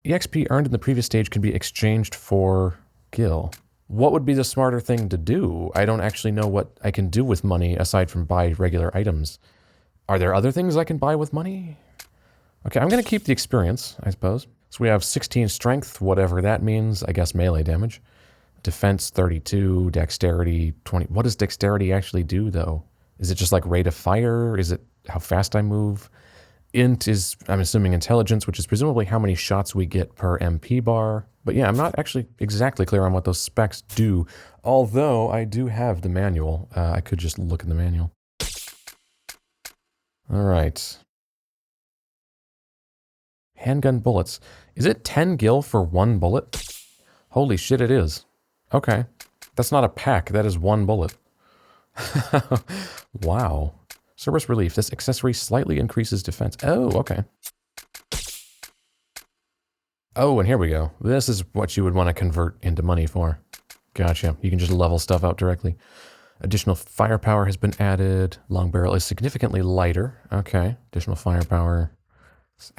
EXP earned in the previous stage can be exchanged for gil. What would be the smarter thing to do? I don't actually know what I can do with money aside from buy regular items. Are there other things I can buy with money? Okay, I'm going to keep the experience, I suppose. So we have 16 strength, whatever that means. I guess melee damage. Defense 32, dexterity 20. What does dexterity actually do, though? Is it just like rate of fire? Is it how fast I move? Int is, I'm assuming, intelligence, which is presumably how many shots we get per MP bar. But yeah, I'm not actually exactly clear on what those specs do. Although I do have the manual. I could just look in the manual. All right. Handgun bullets. Is it 10 gil for one bullet? Holy shit, it is. Okay. That's not a pack. That is one bullet. Wow. Cerberus relief. This accessory slightly increases defense. Oh, okay. Oh, and here we go. This is what you would want to convert into money for. Gotcha. You can just level stuff out directly. Additional firepower has been added. Long barrel is significantly lighter. Okay. Additional firepower.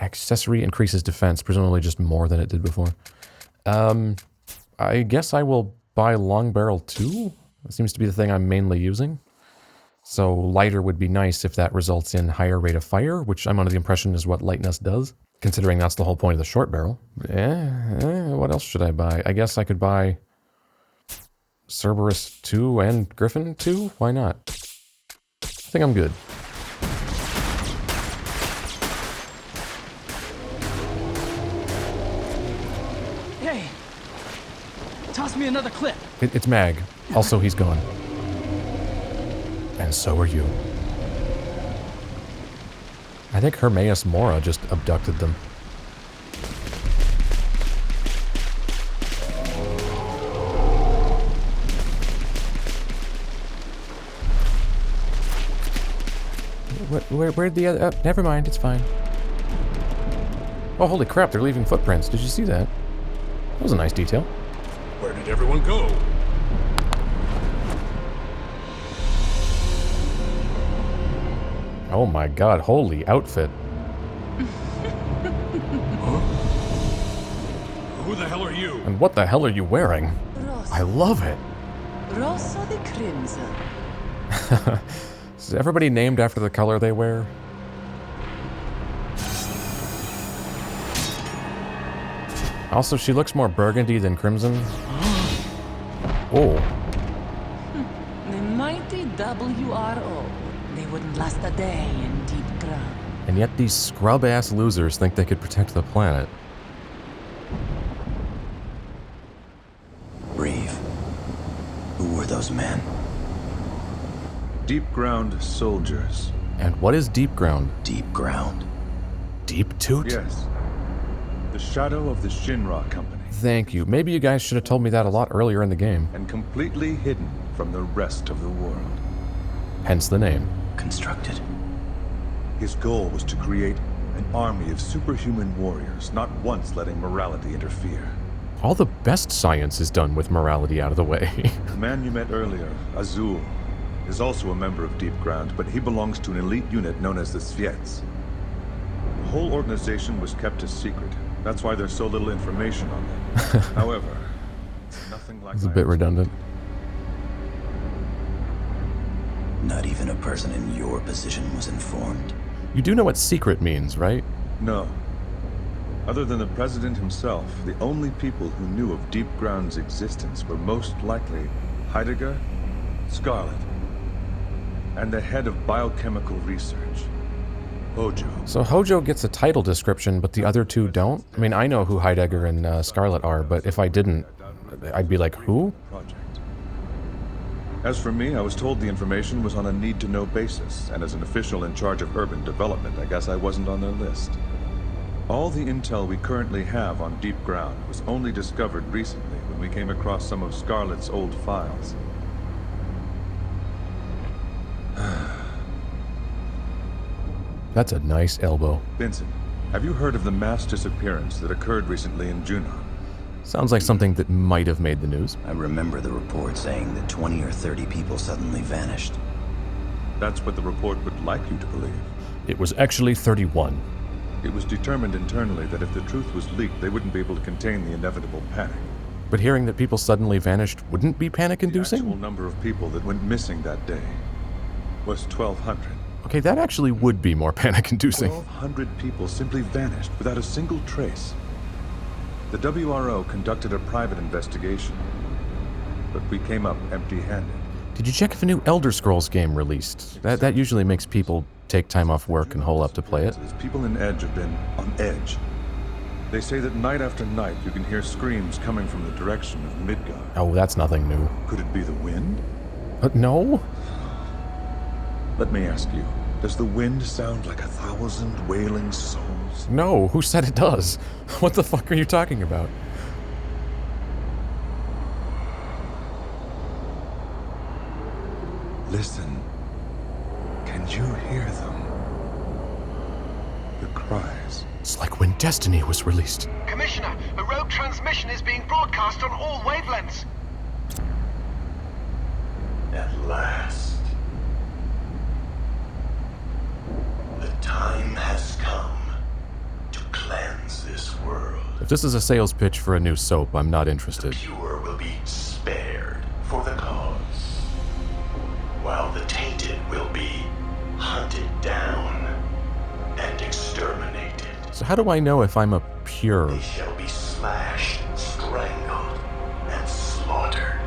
Accessory increases defense, presumably just more than it did before. I guess I will buy long barrel too. That seems to be the thing I'm mainly using. So lighter would be nice if that results in higher rate of fire, which I'm under the impression is what lightness does, considering that's the whole point of the short barrel. What else should I buy? I guess I could buy Cerberus 2 and Griffin 2? Why not? I think I'm good. Hey! Toss me another clip! It's Mag. Also, he's gone. And so are you. I think Hermaeus Mora just abducted them. Where'd the other... Oh, never mind, it's fine. Oh, holy crap, they're leaving footprints. Did you see that? That was a nice detail. Where did everyone go? Oh my god, holy outfit. Huh? Who the hell are you? And what the hell are you wearing? Rosso. I love it. Rosso the Crimson. Is everybody named after the color they wear? Also, she looks more burgundy than crimson. Oh. The mighty WRO. They wouldn't last a day in Deepground. And yet these scrub-ass losers think they could protect the planet. Reeve, who were those men? Deepground soldiers. And what is Deepground? Deepground. Deep Toot? Yes. The shadow of the Shinra Company. Thank you. Maybe you guys should have told me that a lot earlier in the game. And completely hidden from the rest of the world. Hence the name. Constructed. His goal was to create an army of superhuman warriors, not once letting morality interfere. All the best science is done with morality out of the way. The man you met earlier, Azul, is also a member of Deepground, but he belongs to an elite unit known as the Sviets. The whole organization was kept a secret. That's why there's so little information on them. However, it's nothing like It's a bit redundant. Not even a person in your position was informed. You do know what secret means, right? No. Other than the president himself, the only people who knew of Deepground's existence were most likely Heidegger, Scarlet, and the head of biochemical research, Hojo. So Hojo gets a title description, but the other two don't? I mean, I know who Heidegger and Scarlet are, but if I didn't, I'd be like, who? Project. As for me, I was told the information was on a need-to-know basis, and as an official in charge of urban development, I guess I wasn't on their list. All the intel we currently have on Deepground was only discovered recently when we came across some of Scarlet's old files. That's a nice elbow. Vincent, have you heard of the mass disappearance that occurred recently in Junon? Sounds like something that might have made the news. I remember the report saying that 20 or 30 people suddenly vanished. That's what the report would like you to believe. It was actually 31. It was determined internally that if the truth was leaked, they wouldn't be able to contain the inevitable panic. But hearing that people suddenly vanished wouldn't be The panic-inducing? actual number of people that went missing that day was 1,200. Okay, that actually would be more panic-inducing. 1,200 people simply vanished without a single trace. The WRO conducted a private investigation, but we came up empty-handed. Did you check if a new Elder Scrolls game released? That usually makes people take time off work and hole up to play it. People in Edge have been on edge. They say that night after night you can hear screams coming from the direction of Midgard. Oh, that's nothing new. Could it be the wind? No? Let me ask you, does the wind sound like 1,000 wailing souls? No, who said it does? What the fuck are you talking about? Listen. Can you hear them? The cries. It's like when Destiny was released. Commissioner, a rogue transmission is being broadcast on all wavelengths. At last. The time has come to cleanse this world. If this is a sales pitch for a new soap, I'm not interested. Pure will be spared for the cause, while the tainted will be hunted down and exterminated. So how do I know if I'm a pure? They shall be slashed, strangled, and slaughtered,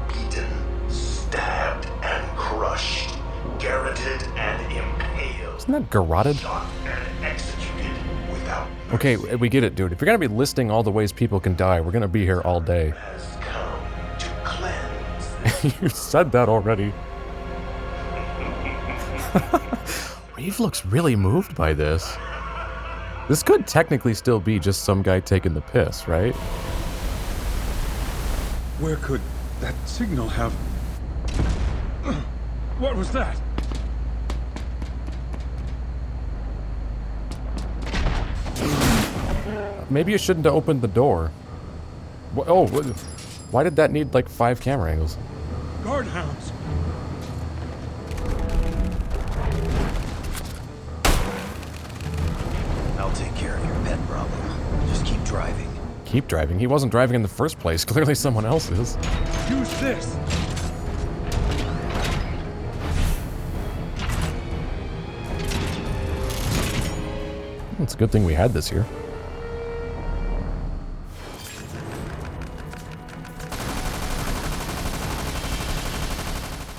beaten, stabbed, and crushed, garroted and impaled, Isn't that garroted? shot and executed without mercy. Okay, we get it, dude. If you're gonna be listing all the ways people can die, we're gonna be here all day. Has come to cleanse. You said that already. Reeve looks really moved by this. This could technically still be just some guy taking the piss, right? Where could that signal have... What was that? Maybe you shouldn't have opened the door. Oh, why did that need like 5 camera angles? Guard hounds. I'll take care of your pet problem. Just keep driving. Keep driving. He wasn't driving in the first place. Clearly someone else is. Use this. It's a good thing we had this here.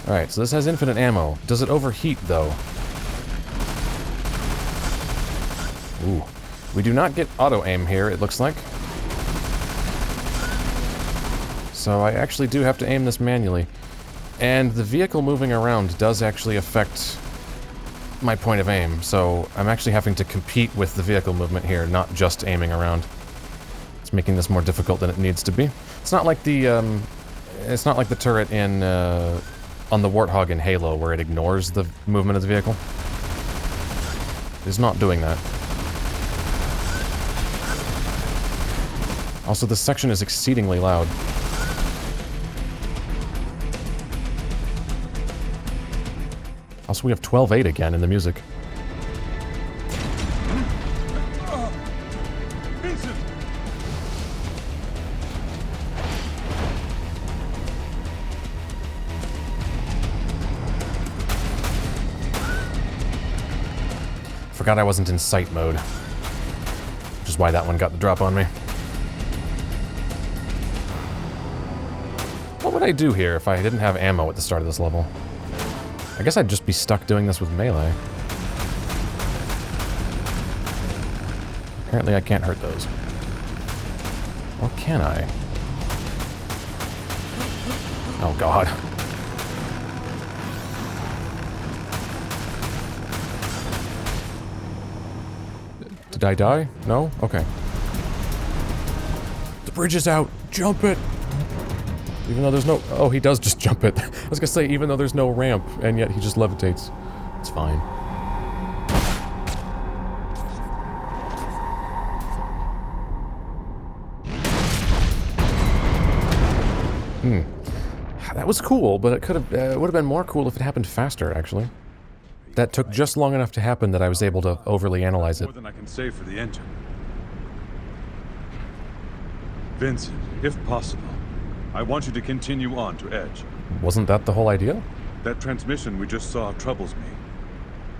Alright, so this has infinite ammo. Does it overheat, though? Ooh. We do not get auto-aim here, it looks like. So I actually do have to aim this manually. And the vehicle moving around does actually affect my point of aim, so I'm actually having to compete with the vehicle movement here, not just aiming around. It's making this more difficult than it needs to be. It's not like the turret in on the Warthog in Halo, where it ignores the movement of the vehicle. It's not doing that. Also, this section is exceedingly loud. Also, we have 12-8 again in the music. Vincent! Forgot I wasn't in sight mode. Which is why that one got the drop on me. What would I do here if I didn't have ammo at the start of this level? I guess I'd just be stuck doing this with melee. Apparently I can't hurt those. Or can I? Oh god. Did I die? No? Okay. The bridge is out! Jump it! Even though there's no... Oh, he does just jump it. I was gonna say, even though there's no ramp, and yet he just levitates. It's fine. That was cool, but it could have... would have been more cool if it happened faster, actually. that took just long enough to happen that I was able to overly analyze it. More than I can say for the engine. Vincent, if possible, I want you to continue on to Edge. Wasn't that the whole idea? That transmission we just saw troubles me.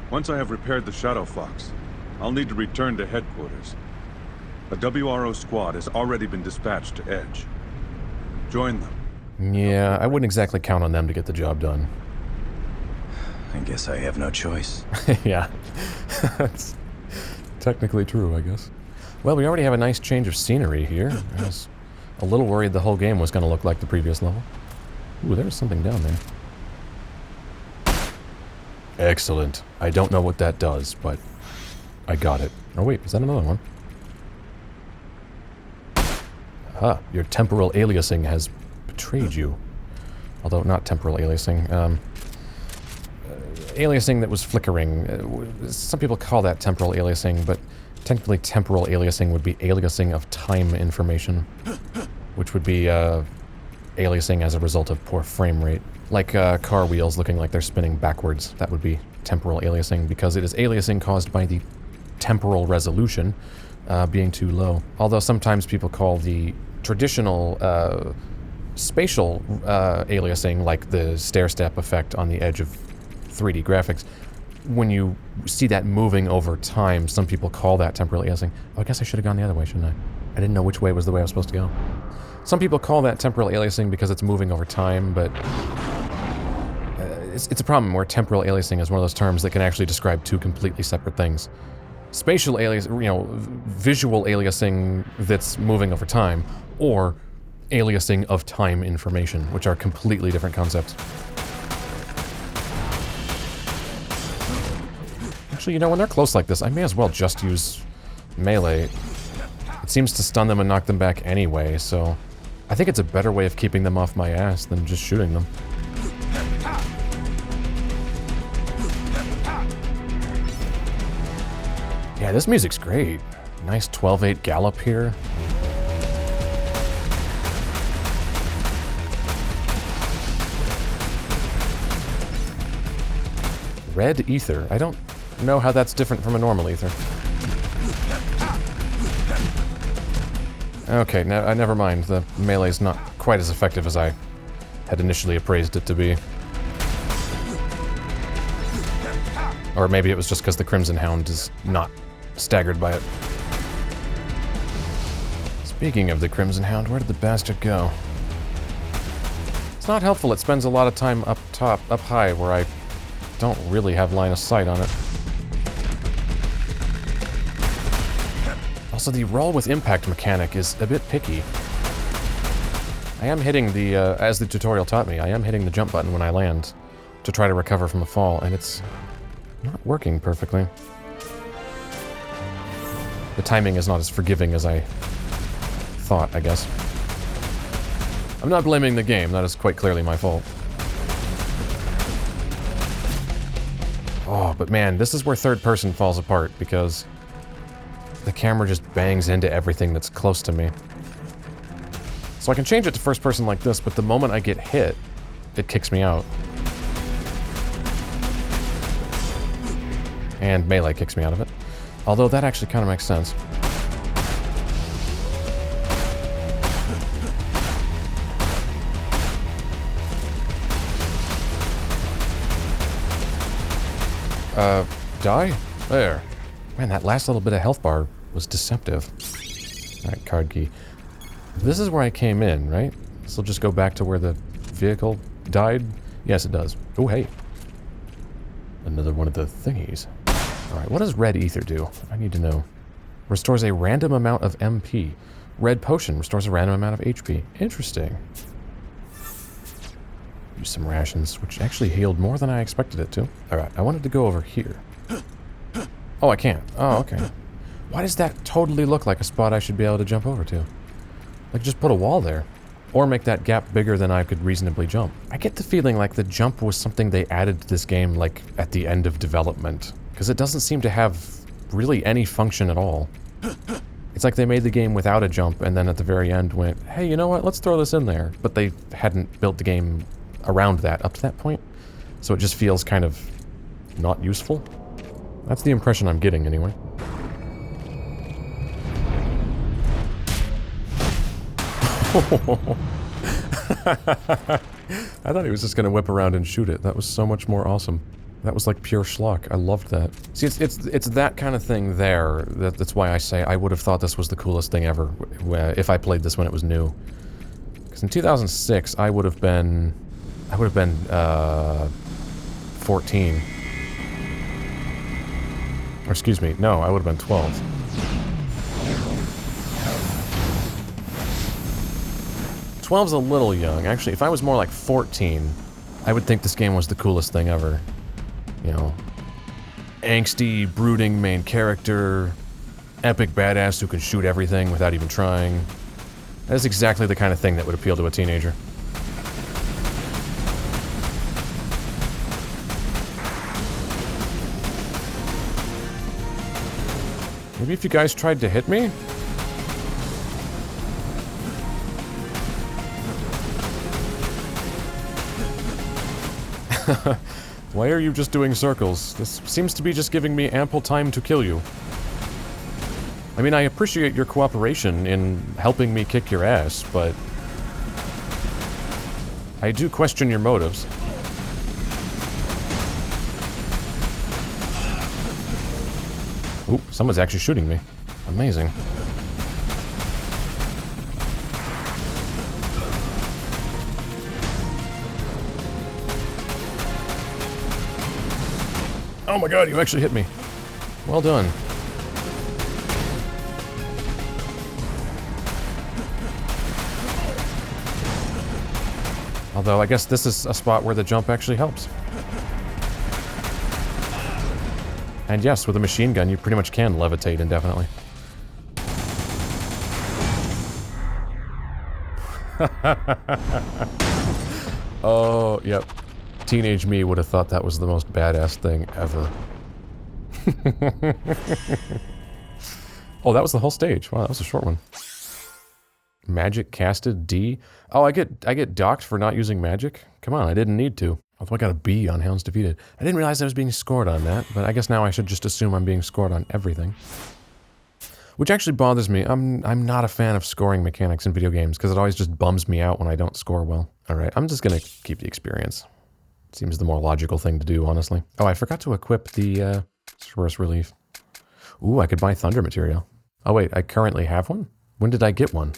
Once I have repaired the Shadow Fox, I'll need to return to headquarters. A WRO squad has already been dispatched to Edge. Join them. Yeah, I wouldn't exactly count on them to get the job done. I guess I have no choice. Yeah, that's technically true, I guess. Well, we already have a nice change of scenery here. I was a little worried the whole game was going to look like the previous level. Ooh, there's something down there. Excellent. I don't know what that does, but I got it. Oh wait, is that another one? Aha, your temporal aliasing has betrayed you. Although not temporal aliasing. Aliasing that was flickering. Some people call that temporal aliasing, but technically temporal aliasing would be aliasing of time information, which would be aliasing as a result of poor frame rate. Like car wheels looking like they're spinning backwards. That would be temporal aliasing, because it is aliasing caused by the temporal resolution being too low. Although sometimes people call the traditional spatial aliasing, like the stair-step effect on the edge of 3D graphics, when you see that moving over time, some people call that temporal aliasing. Oh, I guess I should have gone the other way, shouldn't I? I didn't know which way was the way I was supposed to go. Some people call that temporal aliasing because it's moving over time, but it's a problem where temporal aliasing is one of those terms that can actually describe two completely separate things. Spatial aliasing, you know, visual aliasing that's moving over time, or aliasing of time information, which are completely different concepts. Actually, you know, when they're close like this, I may as well just use melee. It seems to stun them and knock them back anyway, so I think it's a better way of keeping them off my ass than just shooting them. Yeah, this music's great. Nice 12/8 gallop here. Red ether. I don't know how that's different from a normal ether. Okay, never mind. The melee's not quite as effective as I had initially appraised it to be. Or maybe it was just because the Crimson Hound is not staggered by it. Speaking of the Crimson Hound, where did the bastard go? It's not helpful. It spends a lot of time up top, up high, where I don't really have line of sight on it. Also, the roll with impact mechanic is a bit picky. I am hitting the, as the tutorial taught me, I am hitting the jump button when I land to try to recover from a fall, and it's not working perfectly. The timing is not as forgiving as I thought, I guess. I'm not blaming the game, that is quite clearly my fault. Oh, but man, this is where third person falls apart, because the camera just bangs into everything that's close to me. So I can change it to first person like this, but the moment I get hit, it kicks me out. And melee kicks me out of it. Although that actually kind of makes sense. Die? There. Man, that last little bit of health bar was deceptive. Alright, card key. This is where I came in, right? This will just go back to where the vehicle died? Yes, it does. Oh, hey. Another one of the thingies. Alright, what does red ether do? I need to know. Restores a random amount of MP. Red potion restores a random amount of HP. Interesting. Use some rations, which actually healed more than I expected it to. Alright, I wanted to go over here. Oh, I can't. Oh, okay. Why does that totally look like a spot I should be able to jump over to? Like, just put a wall there. Or make that gap bigger than I could reasonably jump. I get the feeling like the jump was something they added to this game, like, at the end of development. Because it doesn't seem to have really any function at all. It's like they made the game without a jump, and then at the very end went, hey, you know what, let's throw this in there. But they hadn't built the game around that up to that point. So it just feels kind of not useful? That's the impression I'm getting, anyway. I thought he was just gonna whip around and shoot it. That was so much more awesome. That was like pure schlock. I loved that. See, it's that kind of thing there. That's why I say I would have thought this was the coolest thing ever if I played this when it was new. Because in 2006, I would have been 14. Or excuse me, no, I would have been 12. Twelve's a little young. Actually, if I was more like 14, I would think this game was the coolest thing ever. You know, angsty, brooding main character, epic badass who can shoot everything without even trying. That is exactly the kind of thing that would appeal to a teenager. Maybe if you guys tried to hit me? Why are you just doing circles? This seems to be just giving me ample time to kill you. I mean, I appreciate your cooperation in helping me kick your ass, but I do question your motives. Ooh, someone's actually shooting me. Amazing. Oh my god, you actually hit me. Well done. Although, I guess this is a spot where the jump actually helps. And yes, with a machine gun, you pretty much can levitate indefinitely. Oh, yep. Teenage me would have thought that was the most badass thing ever. Oh, that was the whole stage. Wow, that was a short one. Magic casted D? Oh, I get docked for not using magic? Come on, I didn't need to. Although I got a B on Hounds Defeated. I didn't realize I was being scored on that, but I guess now I should just assume I'm being scored on everything. Which actually bothers me. I'm not a fan of scoring mechanics in video games, because it always just bums me out when I don't score well. Alright, I'm just gonna keep the experience. Seems the more logical thing to do, honestly. Oh, I forgot to equip the Cerberus relief. Ooh, I could buy thunder material. Oh wait, I currently have one? When did I get one?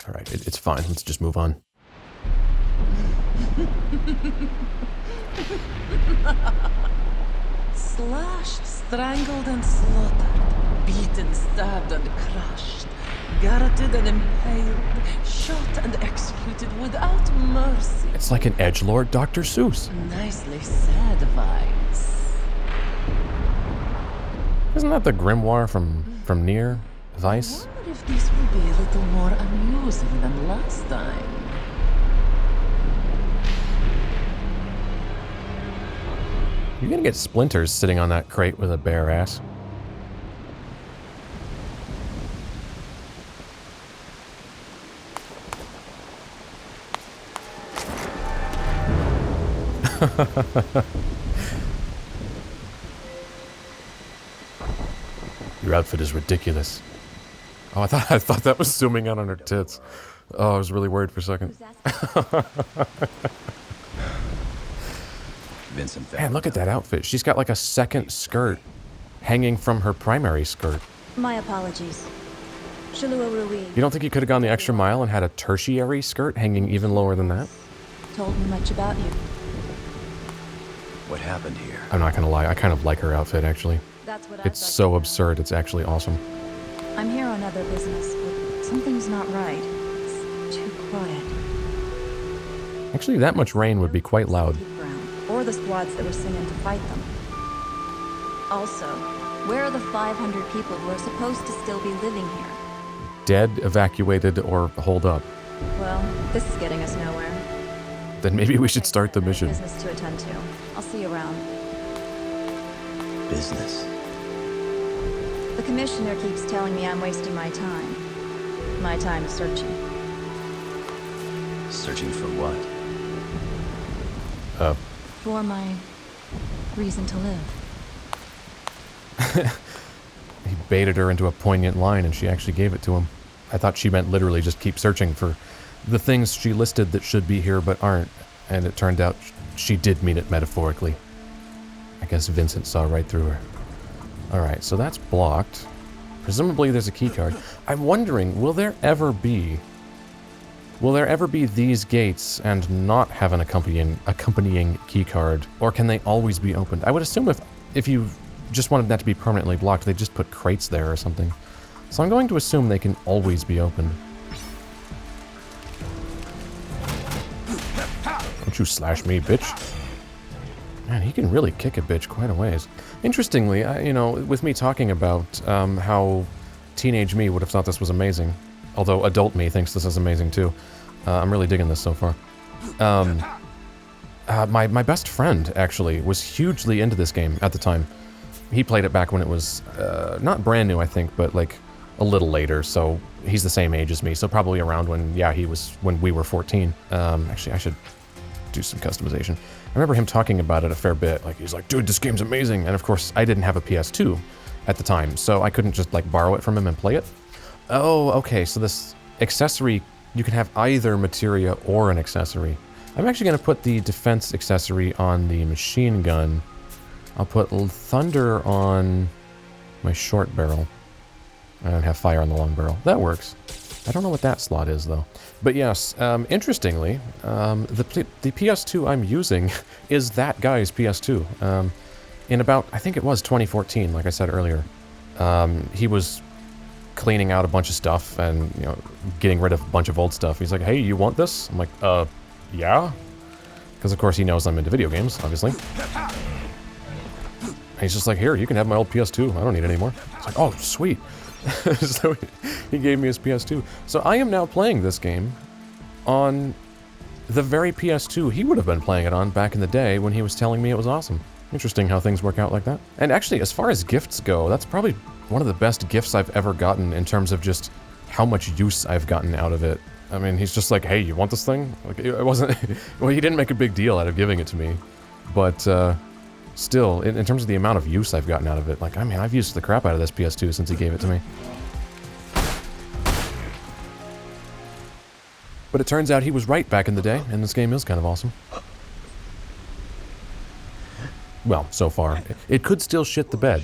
Alright, it's fine. Let's just move on. Slashed, strangled and slaughtered, beaten, stabbed and crushed, garroted and impaled, shot and executed without mercy. It's like an edgelord Dr. Seuss. Nicely said, Vice. Isn't that the grimoire from Nier? Vice? I wonder if this will be a little more amusing than last time. You're gonna get splinters sitting on that crate with a bare ass. Your outfit is ridiculous. Oh, I thought that was zooming in on her tits. Oh, I was really worried for a second. Vincent. Man, look at that outfit. She's got like a second skirt hanging from her primary skirt. My apologies. Shalua Reeve. You don't think you could have gone the extra mile and had a tertiary skirt hanging even lower than that? Told me much about you. What happened here? I'm not gonna lie, I kind of like her outfit, actually. That's what It's so absurd, it's actually awesome. I'm here on other business, but something's not right. It's too quiet. Actually, that much rain would be quite loud. Deepground, or the squads that were sent in to fight them. Also, where are the 500 people who are supposed to still be living here? Dead, evacuated, or holed up. Well, this is getting us nowhere. Then maybe we should start the mission. Business to attend to. I'll see you around. Business. The commissioner keeps telling me I'm wasting my time. My time searching. Searching for what? For my reason to live. He baited her into a poignant line and she actually gave it to him. I thought she meant literally just keep searching for the things she listed that should be here but aren't, and it turned out she did mean it metaphorically. I guess Vincent saw right through her. Alright, so that's blocked. Presumably there's a keycard. I'm wondering, will there ever be these gates and not have an accompanying keycard, or can they always be opened? I would assume if you just wanted that to be permanently blocked, they'd just put crates there or something. So I'm going to assume they can always be opened. Don't you slash me, bitch. Man, he can really kick a bitch quite a ways. Interestingly, with me talking about how teenage me would have thought this was amazing, although adult me thinks this is amazing too. I'm really digging this so far. My best friend, actually, was hugely into this game at the time. He played it back when it was not brand new, I think, but like a little later, so he's the same age as me, so probably around when we were 14. Actually, I should do some customization. I remember him talking about it a fair bit. Like, he's like, dude, this game's amazing. And of course, I didn't have a PS2 at the time, so I couldn't just like borrow it from him and play it. Oh, okay, so this accessory, you can have either materia or an accessory. I'm actually going to put the defense accessory on the machine gun. I'll put thunder on my short barrel. I don't have fire on the long barrel. That works. I don't know what that slot is, though. But yes, interestingly, the PS2 I'm using is that guy's PS2. In about, I think it was 2014, like I said earlier. He was cleaning out a bunch of stuff and, getting rid of a bunch of old stuff. He's like, hey, you want this? I'm like, yeah? Because, of course, he knows I'm into video games, obviously. And he's just like, here, you can have my old PS2. I don't need it anymore. It's like, oh, sweet. So he gave me his PS2. So I am now playing this game on the very PS2 he would have been playing it on back in the day when he was telling me it was awesome. Interesting how things work out like that. And actually, as far as gifts go, that's probably one of the best gifts I've ever gotten in terms of just how much use I've gotten out of it. I mean, he's just like, hey, you want this thing? Like, it wasn't... well, he didn't make a big deal out of giving it to me. But, still, in terms of the amount of use I've gotten out of it, like, I mean, I've used the crap out of this PS2 since he gave it to me. But it turns out he was right back in the day, and this game is kind of awesome. Well, so far. It could still shit the bed.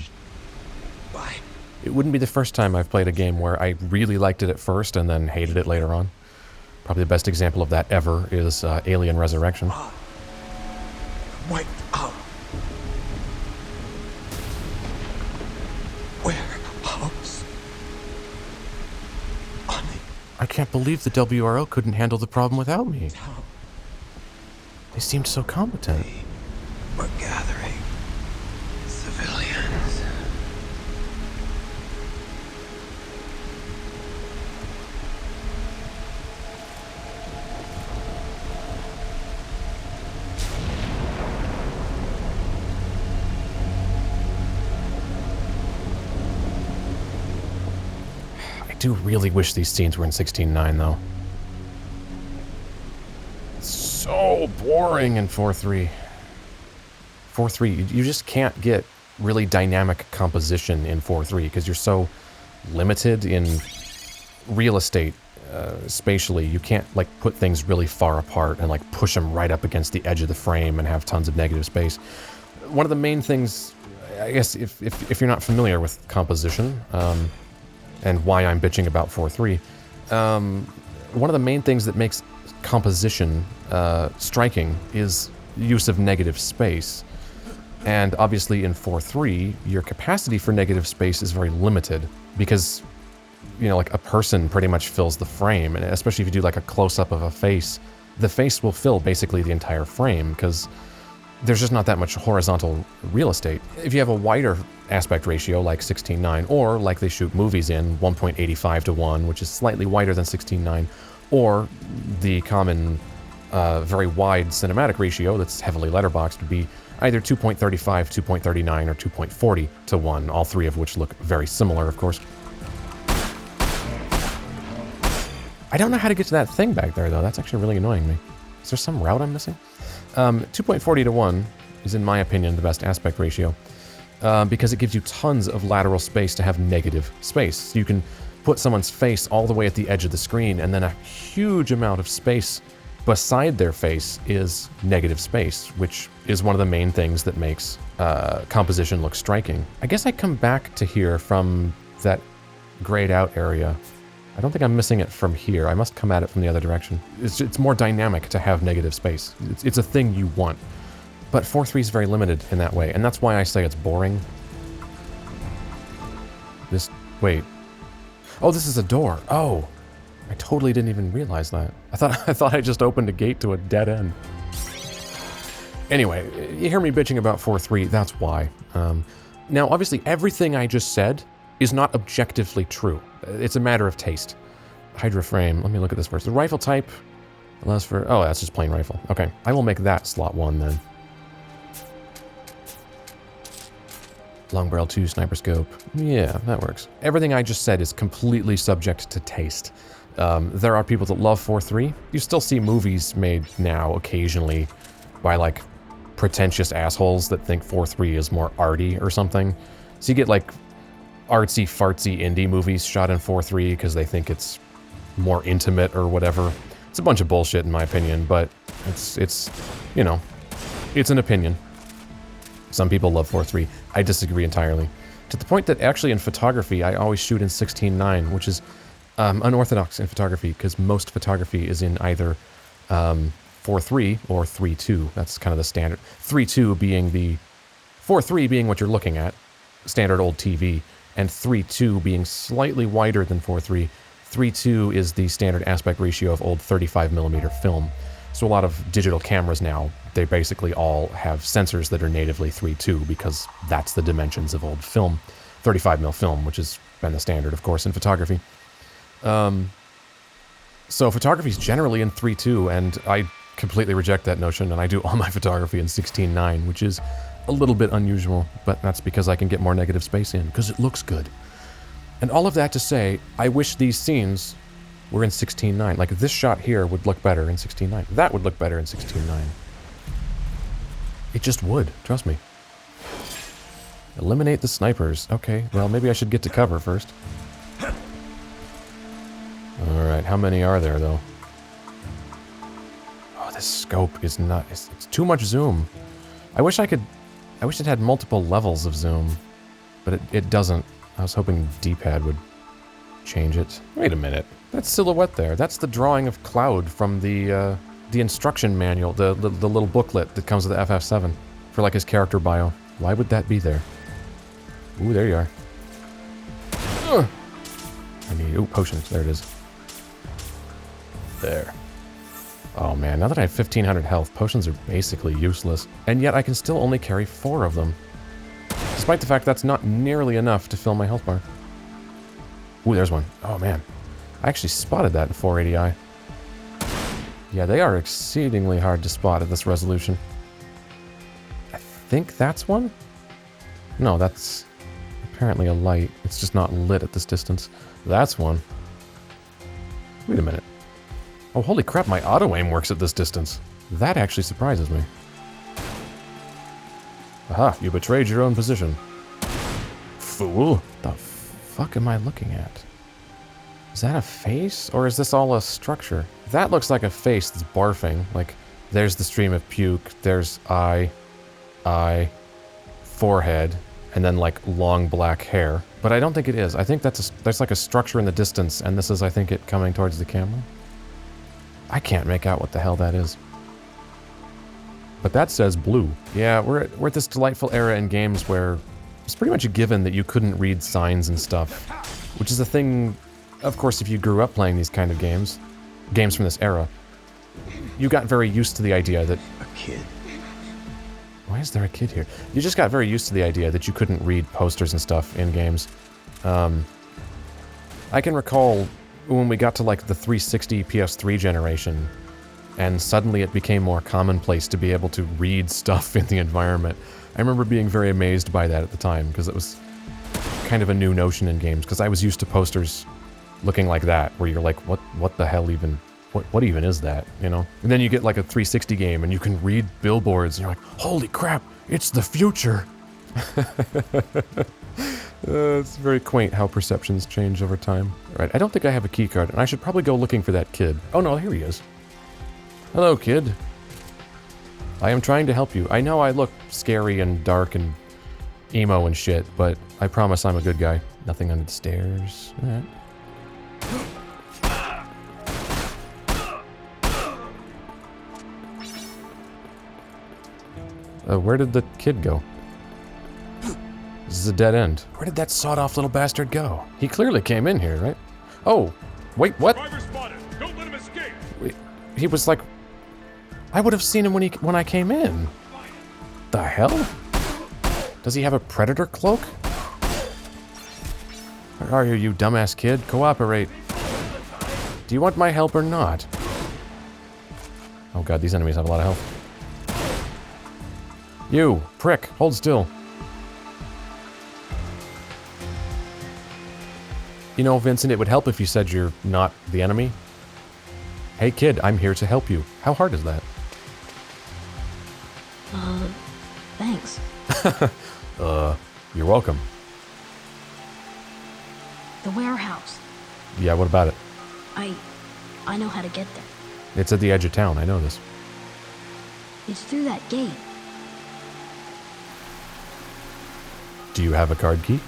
Why? It wouldn't be the first time I've played a game where I really liked it at first and then hated it later on. Probably the best example of that ever is Alien Resurrection. Wiped out. Warehouse. I can't believe the WRO couldn't handle the problem without me. They seemed so competent. We're gathering civilians. I do really wish these scenes were in 16:9, though. It's so boring in 4.3. 4.3, you just can't get really dynamic composition in 4.3 because you're so limited in real estate spatially. You can't like put things really far apart and like push them right up against the edge of the frame and have tons of negative space. One of the main things, I guess, if you're not familiar with composition and why I'm bitching about 4.3, one of the main things that makes composition striking is use of negative space. And obviously in 4.3, your capacity for negative space is very limited because, like a person pretty much fills the frame, and especially if you do like a close-up of a face, the face will fill basically the entire frame because there's just not that much horizontal real estate. If you have a wider aspect ratio like 16:9, or like they shoot movies in 1.85:1, which is slightly wider than 16:9, or the common very wide cinematic ratio that's heavily letterboxed would be either 2.35, 2.39, or 2.40:1, all three of which look very similar, of course. I don't know how to get to that thing back there, though. That's actually really annoying me. Is there some route I'm missing? 2.40:1 is, in my opinion, the best aspect ratio. because it gives you tons of lateral space to have negative space. So you can put someone's face all the way at the edge of the screen, and then a huge amount of space beside their face is negative space, which is one of the main things that makes composition look striking. I guess I come back to here from that grayed out area. I don't think I'm missing it from here. I must come at it from the other direction. It's more dynamic to have negative space. It's a thing you want. But 4.3 is very limited in that way, and that's why I say it's boring. Wait. Oh, this is a door. Oh, I totally didn't even realize that. I thought I just opened a gate to a dead end. Anyway, you hear me bitching about 4.3, that's why. Now, obviously, everything I just said is not objectively true. It's a matter of taste. Hydra frame, let me look at this first. The rifle type allows for, oh, that's just plain rifle. Okay, I will make that slot 1 then. Long barrel 2, sniper scope. Yeah, that works. Everything I just said is completely subject to taste. There are people that love 4.3. You still see movies made now occasionally by like pretentious assholes that think 4.3 is more arty or something. So you get like artsy fartsy indie movies shot in 4.3 because they think it's more intimate or whatever. It's a bunch of bullshit in my opinion, but it's you know, it's an opinion. Some people love 4.3. I disagree entirely. To the point that actually in photography, I always shoot in 16:9, which is unorthodox in photography because most photography is in either 4.3 or 3.2. That's kind of the standard. 3.2 being the 4.3 being what you're looking at, standard old TV, and 3.2 being slightly wider than 4.3. 3.2 is the standard aspect ratio of old 35mm film. So a lot of digital cameras now, they basically all have sensors that are natively 3.2 because that's the dimensions of old film, 35mm film, which has been the standard, of course, in photography. So photography is generally in 3.2, and I completely reject that notion, and I do all my photography in 16:9, which is a little bit unusual, but that's because I can get more negative space in, because it looks good. And all of that to say, I wish these scenes were in 16:9. Like, this shot here would look better in 16:9. That would look better in 16:9. It just would, trust me. Eliminate the snipers. Okay, well, maybe I should get to cover first. Alright, how many are there, though? Oh, this scope is not... It's too much zoom. I wish it had multiple levels of zoom, but it doesn't. I was hoping D-pad would change it. Wait a minute. That silhouette there, that's the drawing of Cloud from the instruction manual, the little booklet that comes with the FF7 for like his character bio. Why would that be there? Ooh, there you are. Ugh. I need, ooh, potions, there it is. There. Oh man, now that I have 1500 health, potions are basically useless. And yet I can still only carry 4 of them. Despite the fact that's not nearly enough to fill my health bar. Ooh, there's one. Oh man. I actually spotted that in 480i. Yeah, they are exceedingly hard to spot at this resolution. I think that's one? No, that's apparently a light. It's just not lit at this distance. That's one. Wait a minute. Oh, holy crap, my auto-aim works at this distance. That actually surprises me. Aha, you betrayed your own position. Fool. The fuck am I looking at? Is that a face? Or is this all a structure? That looks like a face that's barfing. Like, there's the stream of puke, there's eye, forehead, and then like long black hair. But I don't think it is. I think there's like a structure in the distance, and this is, I think, it coming towards the camera. I can't make out what the hell that is. But that says blue. Yeah, we're at this delightful era in games where it's pretty much a given that you couldn't read signs and stuff. Which is a thing, of course, if you grew up playing these kind of games from this era, you got very used to the idea that... A kid. Why is there a kid here? You just got very used to the idea that you couldn't read posters and stuff in games. I can recall when we got to like the 360 PS3 generation, and suddenly it became more commonplace to be able to read stuff in the environment. I remember being very amazed by that at the time, because it was kind of a new notion in games, because I was used to posters looking like that, where you're like, what the hell even, what even is that, you know? And then you get like a 360 game, and you can read billboards, and you're like, holy crap, it's the future! It's very quaint how perceptions change over time. Right, I don't think I have a key card, and I should probably go looking for that kid. Oh no, here he is. Hello, kid. I am trying to help you. I know I look scary and dark and emo and shit, but I promise I'm a good guy. Nothing under the stairs. All right. Where did the kid go? This is a dead end. Where did that sawed-off little bastard go? He clearly came in here, right? Oh, wait, what? Driver spotted. Don't let him escape. Wait, he was like... I would have seen him when I came in. The hell? Does he have a predator cloak? Where are you dumbass kid? Cooperate. Do you want my help or not? Oh god, these enemies have a lot of health. You, prick, hold still. You know, Vincent, it would help if you said you're not the enemy. Hey kid, I'm here to help you. How hard is that? Thanks. You're welcome. The warehouse. Yeah, what about it? I know how to get there. It's at the edge of town, I know this. It's through that gate. Do you have a card key?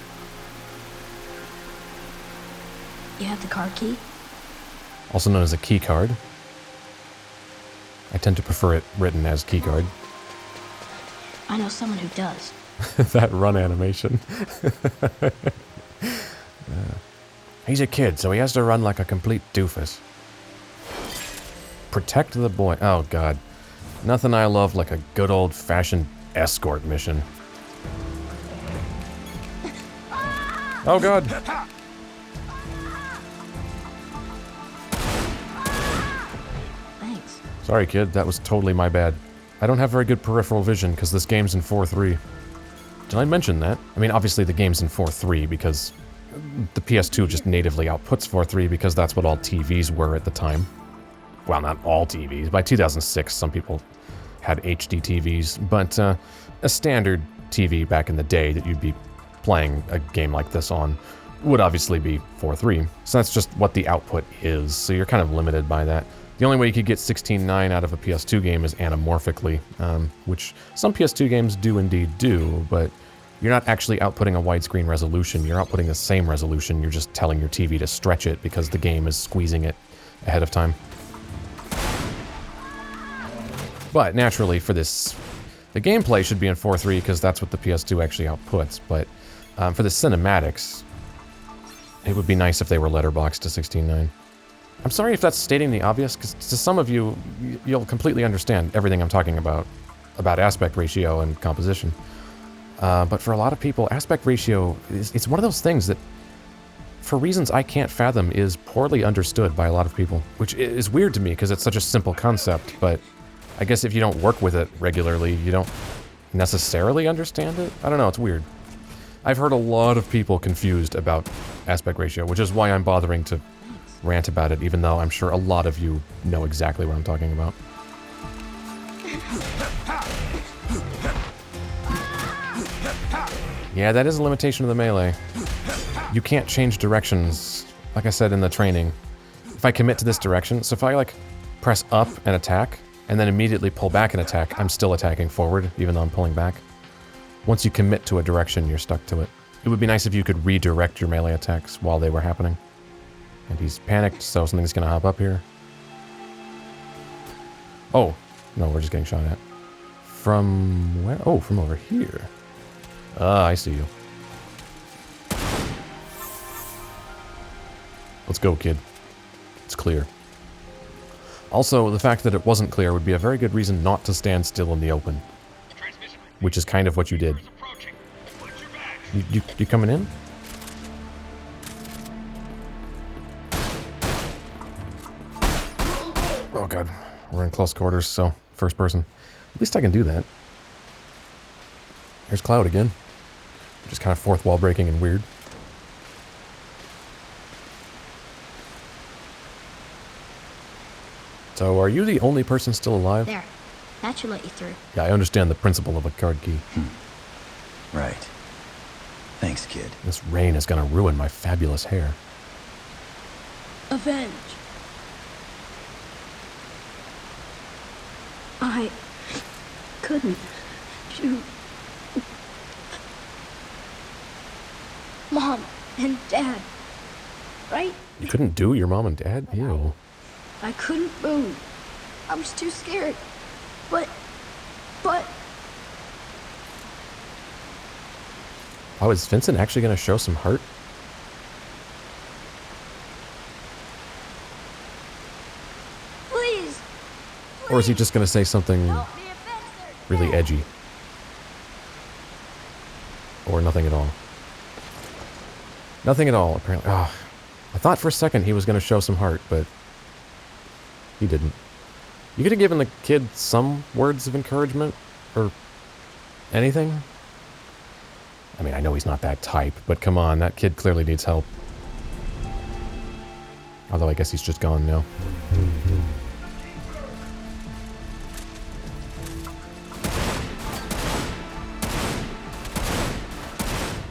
You have the card key? Also known as a key card. I tend to prefer it written as key card. I know someone who does. That run animation. He's a kid, so he has to run like a complete doofus. Protect the boy. Oh, God. Nothing I love like a good old-fashioned escort mission. Oh, God. Thanks. Sorry, kid. That was totally my bad. I don't have very good peripheral vision because this game's in 4.3. Did I mention that? I mean, obviously the game's in 4.3 because the PS2 just natively outputs 4.3 because that's what all TVs were at the time. Well, not all TVs. By 2006, some people had HD TVs, but a standard TV back in the day that you'd be playing a game like this on would obviously be 4.3. So that's just what the output is, so you're kind of limited by that. The only way you could get 16:9 out of a PS2 game is anamorphically, which some PS2 games do indeed do, but you're not actually outputting a widescreen resolution, you're outputting the same resolution, you're just telling your TV to stretch it because the game is squeezing it ahead of time. But naturally for this, the gameplay should be in 4.3 because that's what the PS2 actually outputs, but for the cinematics, it would be nice if they were letterboxed to 16:9. I'm sorry if that's stating the obvious, because to some of you, you'll completely understand everything I'm talking about aspect ratio and composition. But for a lot of people, aspect ratio, it's one of those things that, for reasons I can't fathom, is poorly understood by a lot of people. Which is weird to me, because it's such a simple concept, but I guess if you don't work with it regularly, you don't necessarily understand it? I don't know, it's weird. I've heard a lot of people confused about aspect ratio, which is why I'm bothering to rant about it, even though I'm sure a lot of you know exactly what I'm talking about. Yeah, that is a limitation of the melee. You can't change directions, like I said in the training. If I commit to this direction, so if I like press up and attack, and then immediately pull back and attack, I'm still attacking forward, even though I'm pulling back. Once you commit to a direction, you're stuck to it. It would be nice if you could redirect your melee attacks while they were happening. And he's panicked, so something's gonna hop up here. Oh, no, we're just getting shot at. From where? Oh, from over here. Ah, I see you. Let's go, kid. It's clear. Also, the fact that it wasn't clear would be a very good reason not to stand still in the open. Which is kind of what you did. You coming in? Oh god, we're in close quarters, so first person. At least I can do that. Here's Cloud again. Just kind of fourth wall breaking and weird. So are you the only person still alive? There. That should let you through. Yeah, I understand the principle of a card key. Right. Thanks, kid. This rain is gonna ruin my fabulous hair. Avenge. I couldn't shoot Mom and Dad, right? You couldn't do your mom and dad? Ew. I couldn't move. I was too scared. But... Oh, is Vincent actually gonna show some heart? Please! Or is he just gonna say something really edgy? Or nothing at all? Nothing at all, apparently. Ah, I thought for a second he was gonna show some heart, but he didn't. You could have given the kid some words of encouragement, or anything. I mean, I know he's not that type, but come on, that kid clearly needs help. Although I guess he's just gone now.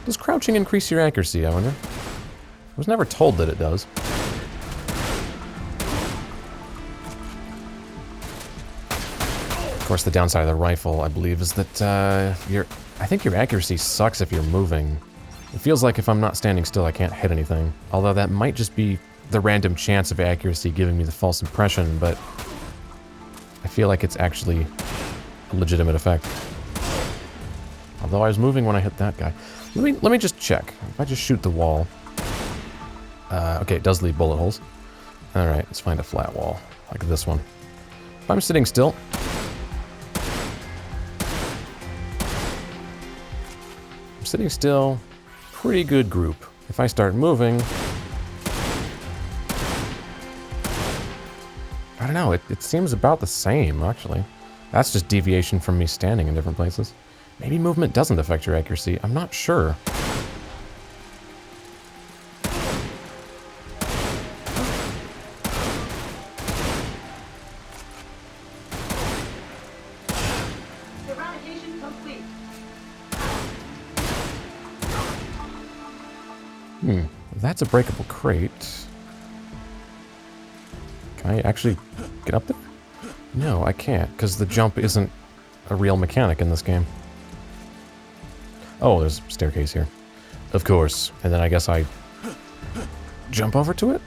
Does crouching increase your accuracy, I wonder? I was never told that it does. Of course, the downside of the rifle, I believe, is that I think your accuracy sucks if you're moving. It feels like if I'm not standing still, I can't hit anything. Although that might just be the random chance of accuracy giving me the false impression, but I feel like it's actually a legitimate effect. Although I was moving when I hit that guy. Let me just check. If I just shoot the wall. Okay, it does leave bullet holes. Alright, let's find a flat wall, like this one. If I'm sitting still... Sitting still, pretty good group. If I start moving, I don't know, it seems about the same, actually. That's just deviation from me standing in different places. Maybe movement doesn't affect your accuracy, I'm not sure. That's a breakable crate. Can I actually get up there? No, I can't, because the jump isn't a real mechanic in this game. Oh, there's a staircase here. Of course. And then I guess I jump over to it?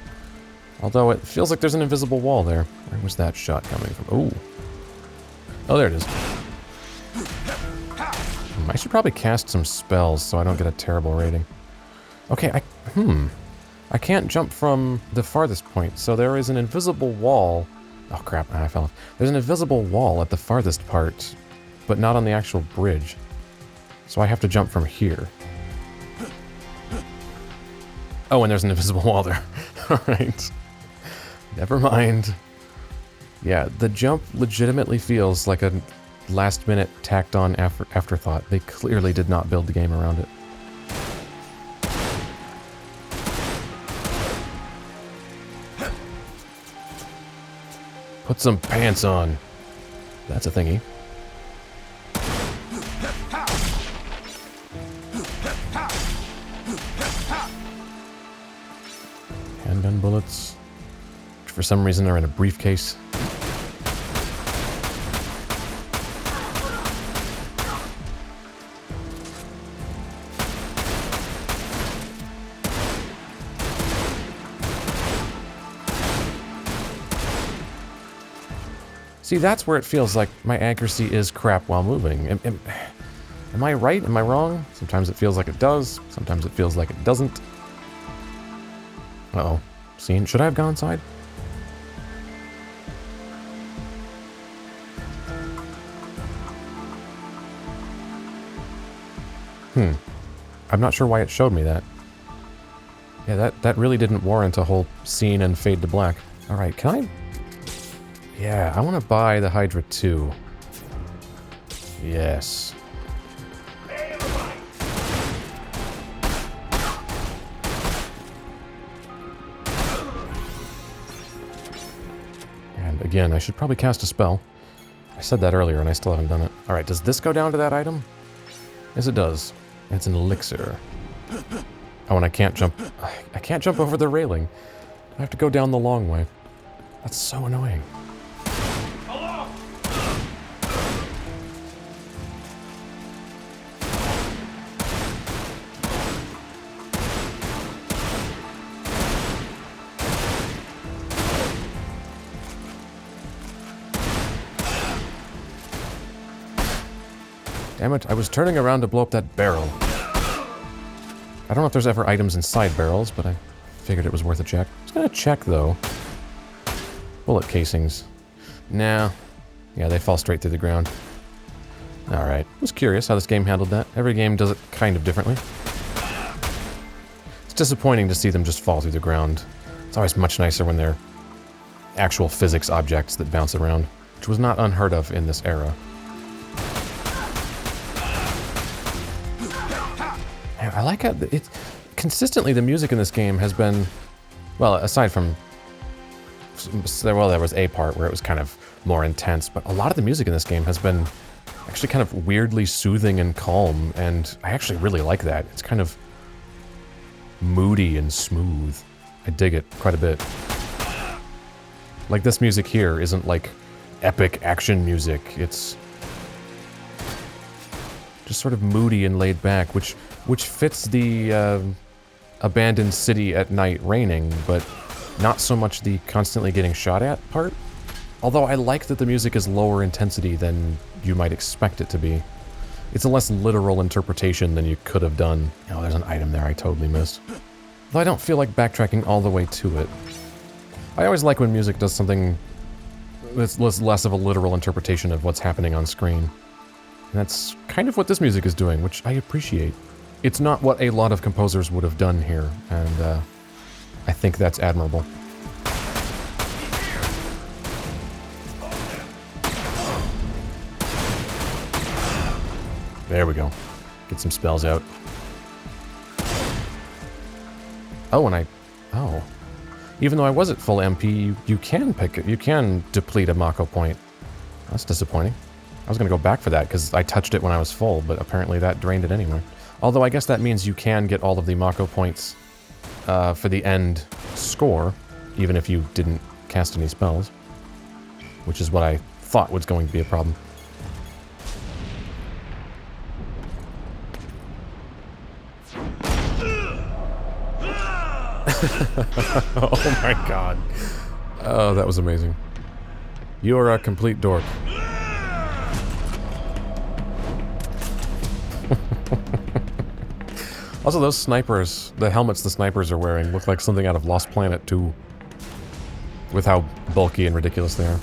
Although it feels like there's an invisible wall there. Where was that shot coming from? Ooh. Oh, there it is. I should probably cast some spells so I don't get a terrible rating. Okay, I can't jump from the farthest point, so there is an invisible wall. Oh crap, I fell off. There's an invisible wall at the farthest part, but not on the actual bridge. So I have to jump from here. Oh, and there's an invisible wall there. Alright. Never mind. Yeah, the jump legitimately feels like a last-minute tacked-on afterthought. They clearly did not build the game around it. Put some pants on. That's a thingy. Handgun bullets. Which for some reason are in a briefcase. See, that's where it feels like my accuracy is crap while moving. Am I right? Am I wrong? Sometimes it feels like it does. Sometimes it feels like it doesn't. Uh-oh. Scene. Should I have gone inside? I'm not sure why it showed me that. Yeah, that really didn't warrant a whole scene and fade to black. Alright, can I... Yeah, I want to buy the Hydra II. Yes. And again, I should probably cast a spell. I said that earlier and I still haven't done it. Alright, does this go down to that item? Yes, it does. And it's an elixir. Oh, and I can't jump. I can't jump over the railing. I have to go down the long way. That's so annoying. Damn it, I was turning around to blow up that barrel. I don't know if there's ever items inside barrels, but I figured it was worth a check. I was gonna check, though. Bullet casings. Nah. Yeah, they fall straight through the ground. Alright. I was curious how this game handled that. Every game does it kind of differently. It's disappointing to see them just fall through the ground. It's always much nicer when they're actual physics objects that bounce around, which was not unheard of in this era. I like how it's consistently the music in this game has been, well, aside from, well, there was a part where it was kind of more intense, but a lot of the music in this game has been actually kind of weirdly soothing and calm, and I actually really like that. It's kind of moody and smooth. I dig it quite a bit. Like, this music here isn't like epic action music. It's just sort of moody and laid back, which fits the abandoned city at night raining, but not so much the constantly getting shot at part. Although I like that the music is lower intensity than you might expect it to be. It's a less literal interpretation than you could have done. Oh, there's an item there I totally missed. Though I don't feel like backtracking all the way to it. I always like when music does something that's less of a literal interpretation of what's happening on screen. And that's kind of what this music is doing, which I appreciate. It's not what a lot of composers would have done here, and I think that's admirable. There we go. Get some spells out. Oh, and oh. Even though I was at full MP, you can pick it. You can deplete a Mako point. That's disappointing. I was gonna go back for that, because I touched it when I was full, but apparently that drained it anyway. Although I guess that means you can get all of the Mako points for the end score, even if you didn't cast any spells. Which is what I thought was going to be a problem. Oh my god. Oh, that was amazing. You are a complete dork. Also, those snipers, the helmets the snipers are wearing, look like something out of Lost Planet 2. With how bulky and ridiculous they are.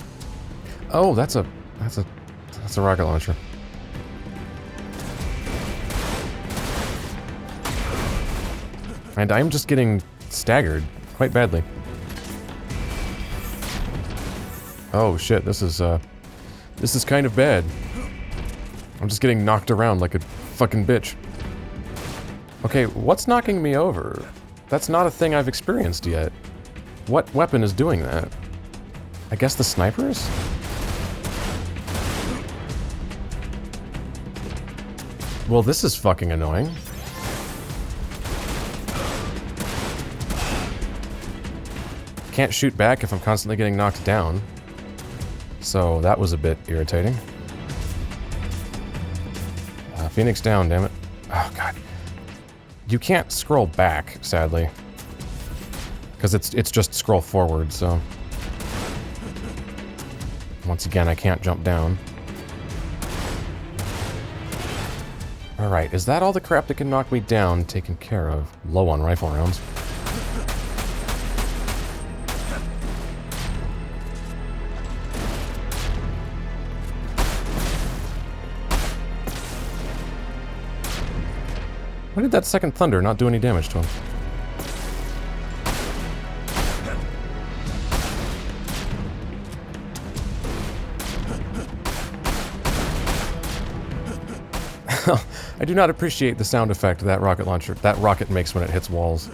Oh, that's a rocket launcher. And I'm just getting staggered quite badly. Oh shit, this is kind of bad. I'm just getting knocked around like a fucking bitch. Okay, what's knocking me over? That's not a thing I've experienced yet. What weapon is doing that? I guess the snipers? Well, this is fucking annoying. Can't shoot back if I'm constantly getting knocked down. So that was a bit irritating. Phoenix down, damn it. Oh god. You can't scroll back, sadly. Because it's just scroll forward, so... Once again, I can't jump down. Alright, is that all the crap that can knock me down taken care of? Low on rifle rounds. Why did that second thunder not do any damage to him? I do not appreciate the sound effect that rocket makes when it hits walls.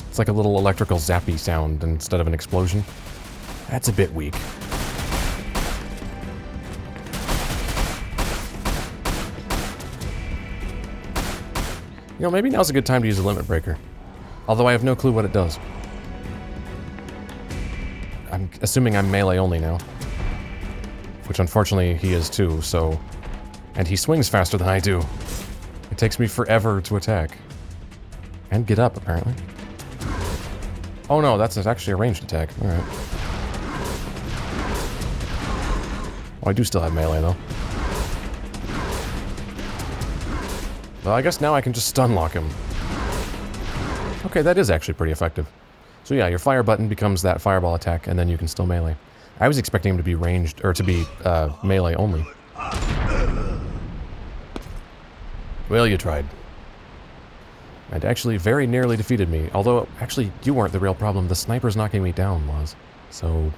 It's like a little electrical zappy sound instead of an explosion. That's a bit weak. You know, maybe now's a good time to use a limit breaker. Although I have no clue what it does. I'm assuming I'm melee only now. Which unfortunately he is too, so... And he swings faster than I do. It takes me forever to attack. And get up, apparently. Oh no, that's actually a ranged attack. Alright. Oh, I do still have melee, though. Well, I guess now I can just stun lock him. Okay, that is actually pretty effective. So yeah, your fire button becomes that fireball attack, and then you can still melee. I was expecting him to be ranged, or to be melee only. Well, you tried. And actually very nearly defeated me. Although, actually, you weren't the real problem. The sniper's knocking me down was. So,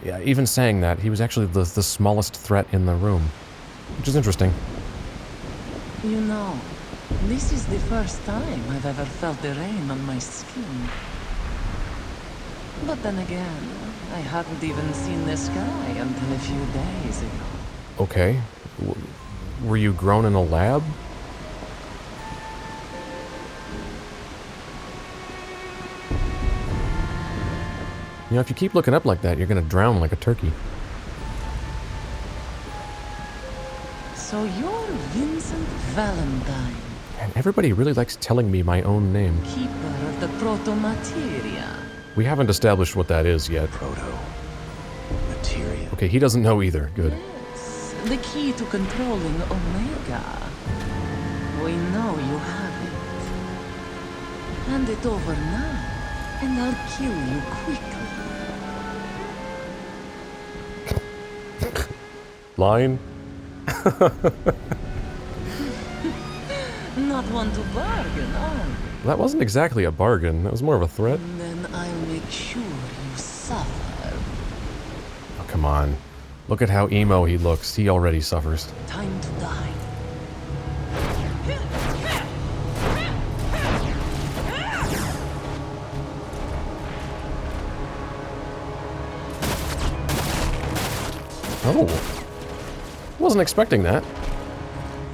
yeah, even saying that, he was actually the smallest threat in the room. Which is interesting. You know, this is the first time I've ever felt the rain on my skin. But then again, I hadn't even seen the sky until a few days ago. Okay. Were you grown in a lab? You know, if you keep looking up like that, you're gonna drown like a turkey. So you're Vincent Valentine. And everybody really likes telling me my own name. Keeper of the proto-materia. We haven't established what that is yet. Proto-materia. Okay, he doesn't know either. Good. Yes, the key to controlling Omega. We know you have it. Hand it over now, and I'll kill you quickly. Line? Not one to bargain, are you? That wasn't exactly a bargain. That was more of a threat. Then I'll make sure you suffer. Oh, come on. Look at how emo he looks. He already suffers. Time to die. Oh. Wasn't expecting that.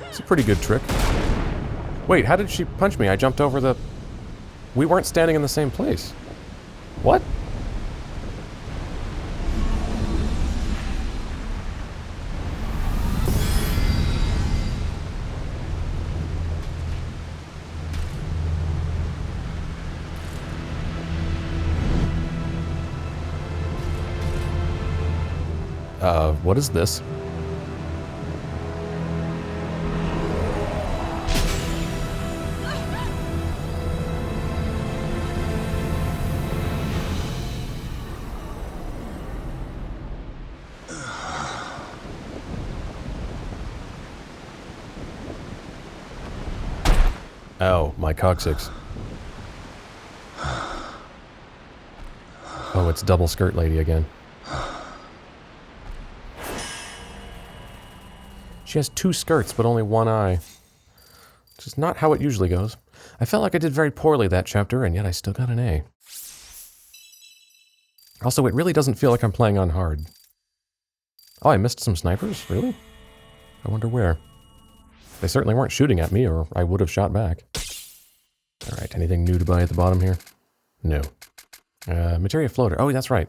It's a pretty good trick. Wait, how did she punch me? I jumped over the... We weren't standing in the same place. What? What is this? Ow, my coccyx. Oh, it's double skirt lady again. She has 2 skirts, but only 1 eye. Which is not how it usually goes. I felt like I did very poorly that chapter, and yet I still got an A. Also, it really doesn't feel like I'm playing on hard. Oh, I missed some snipers? Really? I wonder where. They certainly weren't shooting at me, or I would have shot back. Alright, anything new to buy at the bottom here? No. Materia floater. Oh, that's right.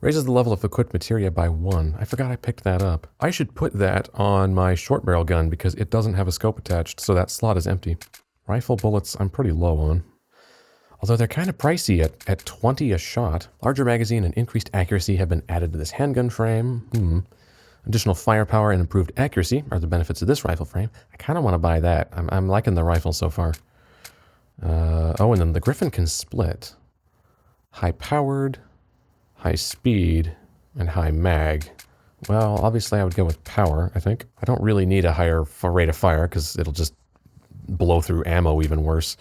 Raises the level of equipped materia by 1. I forgot I picked that up. I should put that on my short barrel gun because it doesn't have a scope attached, so that slot is empty. Rifle bullets I'm pretty low on. Although they're kind of pricey at 20 a shot. Larger magazine and increased accuracy have been added to this handgun frame. Additional firepower and improved accuracy are the benefits of this rifle frame. I kind of want to buy that. I'm liking the rifle so far. Oh, and then the Griffin can split. High-powered, high-speed, and high-mag. Well, obviously I would go with power, I think. I don't really need a higher rate of fire, because it'll just blow through ammo even worse.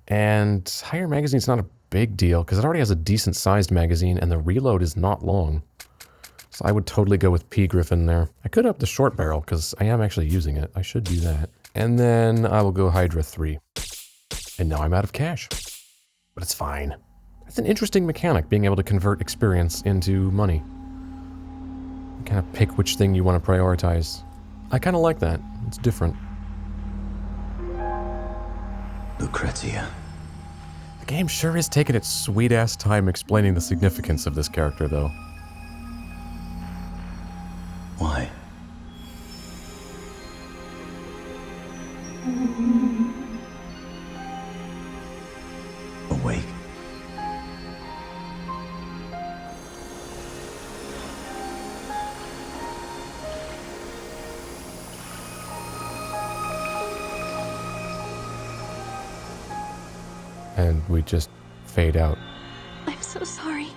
And higher magazine's not a big deal, because it already has a decent-sized magazine, and the reload is not long. So I would totally go with P. Griffin there. I could up the short barrel, because I am actually using it. I should do that. And then I will go Hydra III. And now I'm out of cash. But it's fine. It's an interesting mechanic, being able to convert experience into money. You kind of pick which thing you want to prioritize. I kind of like that. It's different. Lucrezia. The game sure is taking its sweet-ass time explaining the significance of this character, though. Why? Awake. And we just fade out. I'm so sorry.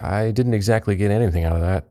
I didn't exactly get anything out of that.